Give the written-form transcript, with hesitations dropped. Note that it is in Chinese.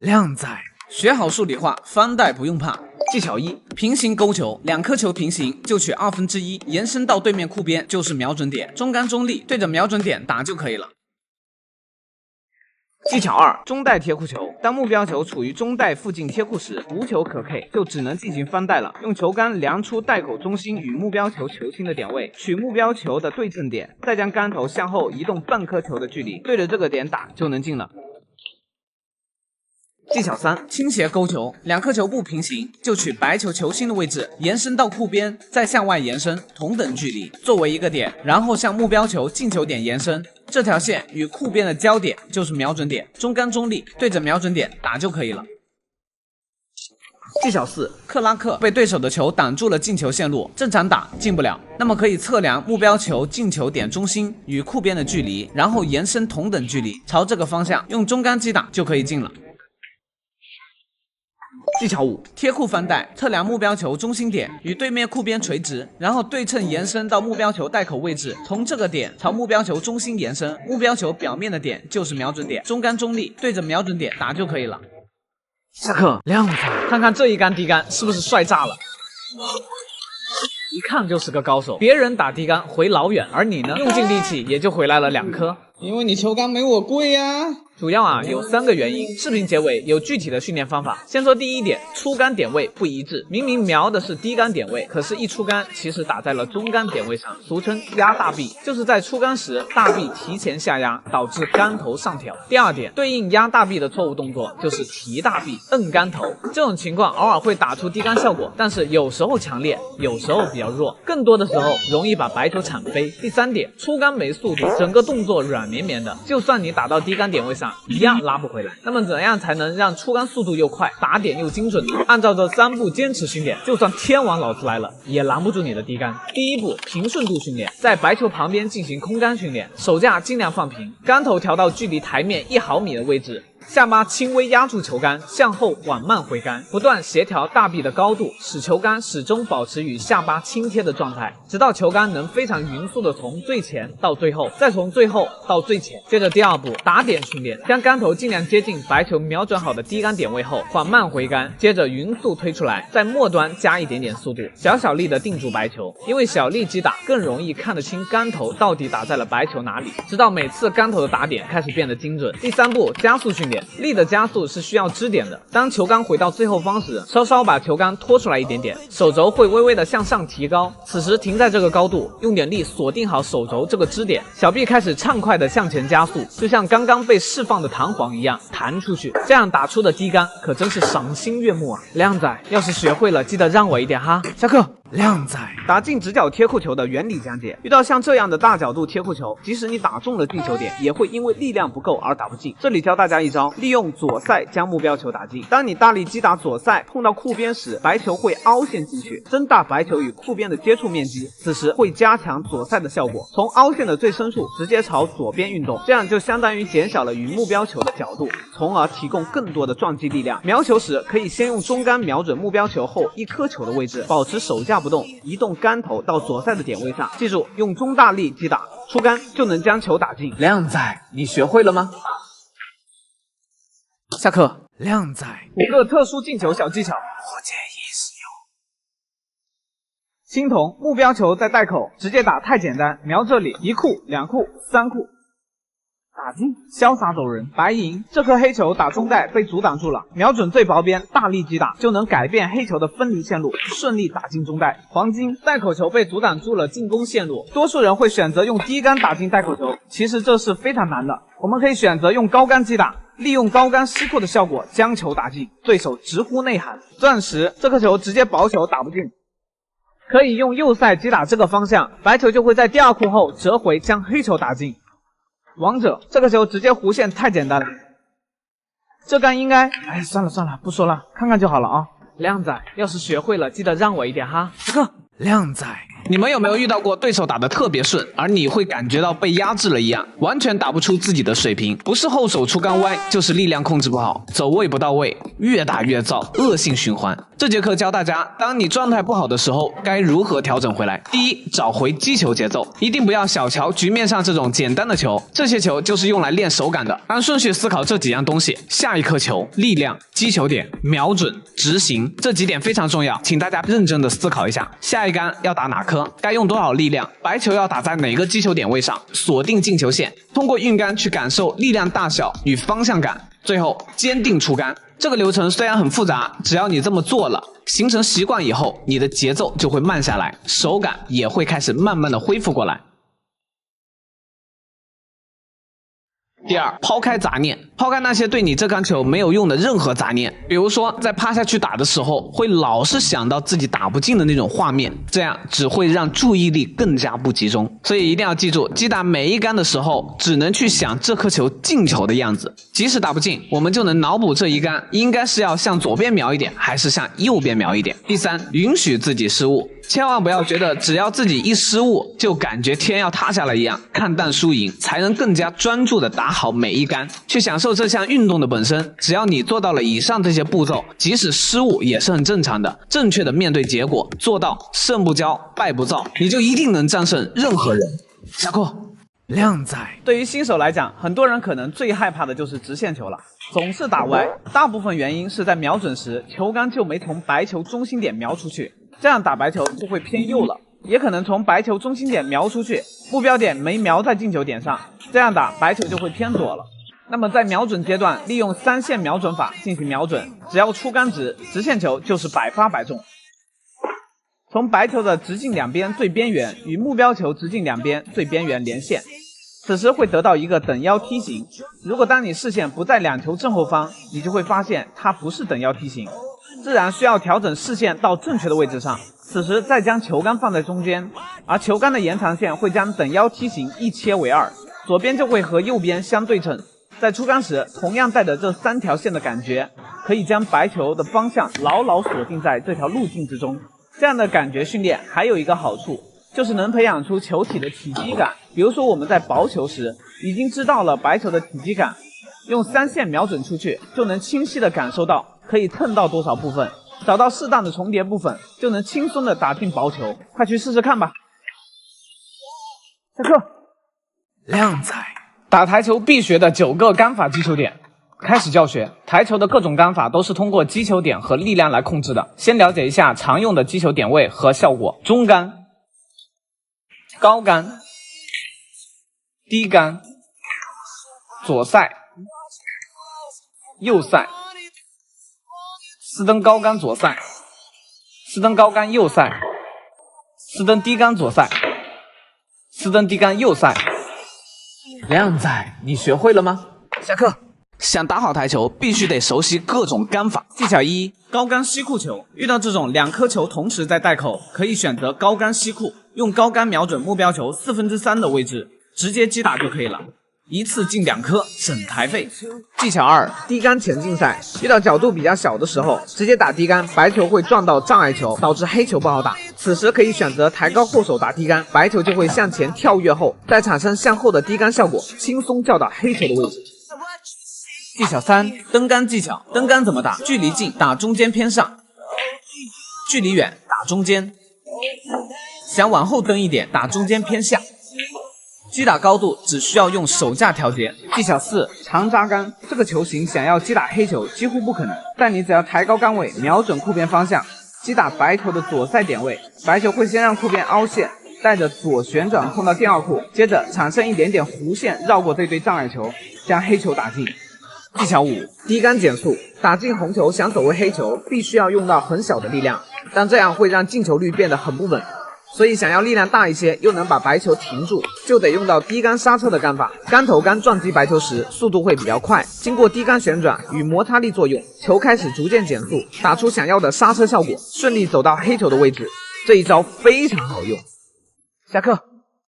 靓仔，学好数理化，翻带不用怕。技巧一：平行勾球，两颗球平行，就取1/2，延伸到对面库边就是瞄准点，中杆中立，对着瞄准点打就可以了。技巧二：中带贴库球。当目标球处于中带附近贴库时，无球可 K， 就只能进行翻带了。用球杆量出带口中心与目标球球心的点位，取目标球的对正点，再将杆头向后移动半颗球的距离，对着这个点打就能进了。技巧三：倾斜勾球，两颗球不平行，就取白球球心的位置，延伸到库边，再向外延伸，同等距离作为一个点，然后向目标球进球点延伸。这条线与库边的交点就是瞄准点，中杆中立，对着瞄准点打就可以了。技巧四：克拉克被对手的球挡住了进球线路，正常打进不了，那么可以测量目标球进球点中心与库边的距离，然后延伸同等距离，朝这个方向用中杆击打就可以进了。技巧五：贴库翻带，测量目标球中心点与对面库边垂直，然后对称延伸到目标球带口位置，从这个点朝目标球中心延伸，目标球表面的点就是瞄准点，中杆中立，对着瞄准点打就可以了。下课，靓仔，看看这一杆低杆是不是帅炸了？一看就是个高手，别人打低杆回老远，而你呢，用尽力气也就回来了2颗。因为你球杆没我贵呀。主要有3个原因，视频结尾有具体的训练方法。先说第一点，出杆点位不一致，明明瞄的是低杆点位，可是一出杆其实打在了中杆点位上，俗称压大臂，就是在出杆时大臂提前下压，导致杆头上挑。第二点，对应压大臂的错误动作就是提大臂、摁杆头，这种情况偶尔会打出低杆效果，但是有时候强烈，有时候比较弱，更多的时候容易把白球铲飞。第三点，出杆没速度，整个动作软绵绵的，就算你打到低杆点位上，一样拉不回来。那么怎样才能让出杆速度又快，打点又精准呢？按照这3步坚持训练，就算天王老子来了，也拦不住你的低杆。第一步，平顺度训练，在白球旁边进行空杆训练，手架尽量放平，杆头调到距离台面1毫米的位置。下巴轻微压住球杆，向后缓慢回杆，不断协调大臂的高度，使球杆始终保持与下巴轻贴的状态，直到球杆能非常匀速的从最前到最后，再从最后到最前。接着第二步，打点训练，将杆头尽量接近白球瞄准好的低杆点位后，缓慢回杆，接着匀速推出来，在末端加一点点速度，小力的定住白球，因为小力击打更容易看得清杆头到底打在了白球哪里，直到每次杆头的打点开始变得精准。第3步，加速训练。力的加速是需要支点的，当球杆回到最后方时，稍稍把球杆拖出来一点点，手肘会微微的向上提高，此时停在这个高度，用点力锁定好手肘这个支点，小臂开始畅快的向前加速，就像刚刚被释放的弹簧一样弹出去，这样打出的低杆可真是赏心悦目啊！靓仔，要是学会了，记得让我一点哈。下课。靓仔，打进直角贴库球的原理讲解。遇到像这样的大角度贴库球，即使你打中了进球点，也会因为力量不够而打不进。这里教大家一招，利用左塞将目标球打进。当你大力击打左塞碰到库边时，白球会凹陷进去，增大白球与库边的接触面积，此时会加强左塞的效果。从凹陷的最深处直接朝左边运动，这样就相当于减小了与目标球的角度，从而提供更多的撞击力量。瞄球时可以先用中杆瞄准目标球后1颗球的位置，保持手架不动，移动杆头到左塞的点位上，记住用中大力击打，出杆就能将球打进。靓仔，你学会了吗？下课。靓仔，5个特殊进球小技巧，我建议使用。青铜目标球在带口，直接打太简单，瞄这里，1库、2库、3库。打进，潇洒走人。白银这颗黑球打中带被阻挡住了，瞄准最薄边，大力击打就能改变黑球的分离线路，顺利打进中带。黄金带口球被阻挡住了进攻线路，多数人会选择用低杆打进带口球，其实这是非常难的。我们可以选择用高杆击打，利用高杆吸扣的效果将球打进，对手直呼内涵。钻石这颗球直接薄球打不进，可以用右塞击打这个方向，白球就会在第2库后折回将黑球打进。王者这个球直接弧线太简单了，这杆应该……算了，不说了，看看就好了啊。靓仔，要是学会了，记得让我一点哈。这个靓仔。你们有没有遇到过对手打得特别顺，而你会感觉到被压制了一样，完全打不出自己的水平？不是后手出杆歪，就是力量控制不好，走位不到位，越打越燥，恶性循环。这节课教大家，当你状态不好的时候，该如何调整回来。第一，找回击球节奏，一定不要小瞧局面上这种简单的球，这些球就是用来练手感的。按顺序思考这几样东西，下一颗球、力量、击球点、瞄准、执行，这几点非常重要，请大家认真的思考一下。下一杆要打哪颗？该用多少力量？白球要打在哪个击球点位上？锁定进球线，通过运杆去感受力量大小与方向感。最后，坚定出杆。这个流程虽然很复杂，只要你这么做了，形成习惯以后，你的节奏就会慢下来，手感也会开始慢慢的恢复过来。第二，抛开杂念，抛开那些对你这杆球没有用的任何杂念，比如说在趴下去打的时候，会老是想到自己打不进的那种画面，这样只会让注意力更加不集中。所以一定要记住，击打每一杆的时候，只能去想这颗球进球的样子。即使打不进，我们就能脑补这一杆应该是要向左边瞄一点，还是向右边瞄一点。第三，允许自己失误。千万不要觉得只要自己一失误就感觉天要塌下来一样，看淡输赢，才能更加专注的打好每一杆，去享受这项运动的本身。只要你做到了以上这些步骤，即使失误也是很正常的，正确的面对结果，做到胜不骄败不躁，你就一定能战胜任何人。下课。靓仔，对于新手来讲，很多人可能最害怕的就是直线球了，总是打歪，大部分原因是在瞄准时球杆就没从白球中心点瞄出去，这样打白球就会偏右了，也可能从白球中心点瞄出去，目标点没瞄在进球点上，这样打白球就会偏左了。那么在瞄准阶段，利用3线瞄准法进行瞄准，只要出杆直，直线球就是百发百中。从白球的直径两边最边缘与目标球直径两边最边缘连线，此时会得到一个等腰梯形。如果当你视线不在两球正后方，你就会发现它不是等腰梯形，自然需要调整视线到正确的位置上。此时再将球杆放在中间，而球杆的延长线会将等腰梯形一切为2，左边就会和右边相对称。在出杆时，同样带着这3条线的感觉，可以将白球的方向牢牢锁定在这条路径之中。这样的感觉训练还有一个好处，就是能培养出球体的体积感。比如说我们在薄球时，已经知道了白球的体积感，用3线瞄准出去，就能清晰的感受到可以蹭到多少部分，找到适当的重叠部分，就能轻松的打进薄球。快去试试看吧。下课。靓仔，打台球必学的9个杆法击球点。开始教学，台球的各种杆法都是通过击球点和力量来控制的。先了解一下常用的击球点位和效果：中杆、高杆、低杆、左塞、右塞、4蹬高杆左塞、4蹬高杆右塞、4蹬低杆左塞、4蹬低杆右塞。靓仔，你学会了吗？下课。想打好台球，必须得熟悉各种杆法。技巧1：高杆吸库球。遇到这种2颗球同时在袋口，可以选择高杆吸库，用高杆瞄准目标球3/4的位置，直接击打就可以了，一次进2颗，省台费。技巧2：低杆前进赛。遇到角度比较小的时候，直接打低杆，白球会撞到障碍球，导致黑球不好打。此时可以选择抬高后手打低杆，白球就会向前跳跃后，再产生向后的低杆效果，轻松叫到黑球的位置。技巧3：蹬杆技巧。蹬杆怎么打？距离近打中间偏上，距离远打中间，想往后蹬一点打中间偏下。击打高度只需要用手架调节。技巧4：长扎杆。这个球型想要击打黑球几乎不可能，但你只要抬高杆位，瞄准库边方向，击打白球的左塞点位，白球会先让库边凹陷，带着左旋转碰到第2库，接着产生一点点弧线绕过这堆障碍球，将黑球打进。技巧5：低杆减速。打进红球想走位黑球，必须要用到很小的力量，但这样会让进球率变得很不稳。所以想要力量大一些，又能把白球停住，就得用到低杆刹车的杆法。杆头杆撞击白球时，速度会比较快，经过低杆旋转与摩擦力作用，球开始逐渐减速，打出想要的刹车效果，顺利走到黑球的位置。这一招非常好用。下课。